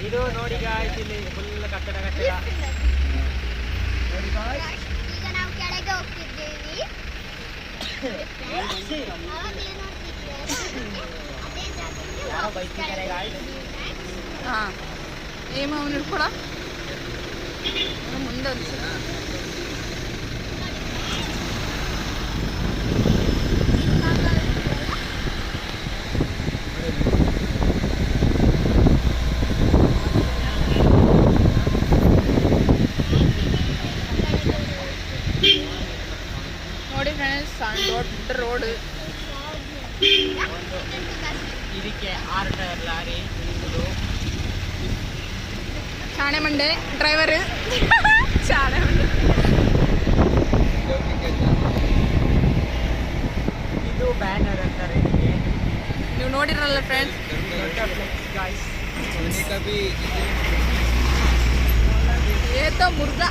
ಇದು ನೋಡಿ ಗಾಯ್ಸ್, ಇಲ್ಲಿ ಫುಲ್ ಕಟ್ಟಡ ಈಗ ನಾವು ಕೆಳಗೆ ಹೋಗ್ತಿದ್ದೇವೆ. ఏమవును కూడా ముందు ನೋಡಿ ಫ್ರೆಂಡ್ಸ್, ದೊಡ್ಡ ರೋಡ್. ಇದಕ್ಕೆ 6 ಟೈರ್ ಲಾರಿ. ಚಾಣೆ ಮಂಡೆ ಡ್ರೈವರ್. ಚಾಣೆ ಮಂಡೆ. ಇದು ಬ್ಯಾನರ್ ಅಂತಾರೆ ಇದಕ್ಕೆ. ನೀವು ನೋಡಿರಲ್ಲ ಫ್ರೆಂಡ್ಸ್, ಏತ ಮುರ್ಗ.